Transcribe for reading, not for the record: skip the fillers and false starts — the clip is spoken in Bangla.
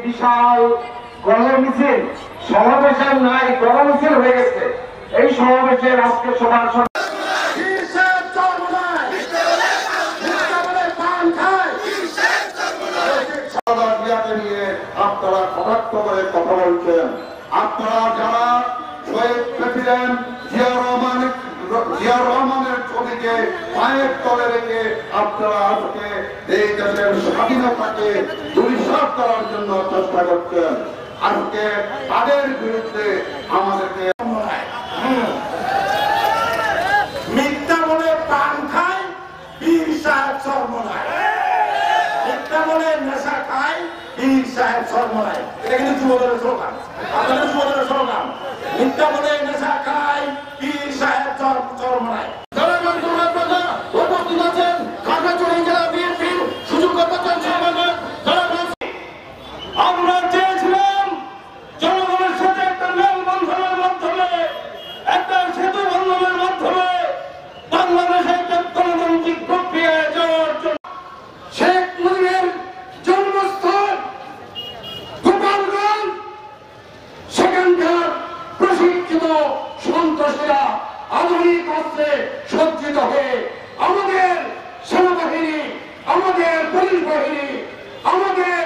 বিশাল গণমিছিল সমাবেশের নাই গণমিছিল হয়ে গেছে। এই সমাবেশের আজকে সবার নিয়ে আপনারা কটাক্ষ করে কথা বলছেন। আপনারা যারা শহীদ প্রেসিডেন্ট জিয়া রহমানের ছবিকে পায়ের তলে রেখে আপনারা আজকে এই দেশের স্বাধীনতাকে দুলিশাত করার জন্য চেষ্টা করছেন, আজকে তাদের বিরুদ্ধে আমাদেরকে মিথ্যা বলে পান খায় পীর সাহেব সর্বনায়, মিথ্যা বলে নেশা খায় পীর সাহেব সর্বনায়। এটা কিন্তু যুবদলের স্লোগান, আপনাদের যুবদলের স্লোগান, মিথ্যা বলে নেশা খায় পীর সাহেব সর্বনায়। আমরা চেয়েছিলাম জনগণের সাথে একটা মেলবন্ধনের মাধ্যমে, একটা সেতু বন্ধনের মাধ্যমে বাংলাদেশে একটা গণতান্ত্রিক প্রক্রিয়ায় যাওয়ার জন্য শেখ মুজিবের জন্মস্থান গোপালগঞ্জ, সেখানকার প্রশিক্ষিত সন্ত্রাসীরা আধুনিক অস্ত্রে সজ্জিত হয়ে আমাদের সেনাবাহিনী, আমাদের পুলিশ বাহিনী, আমাদের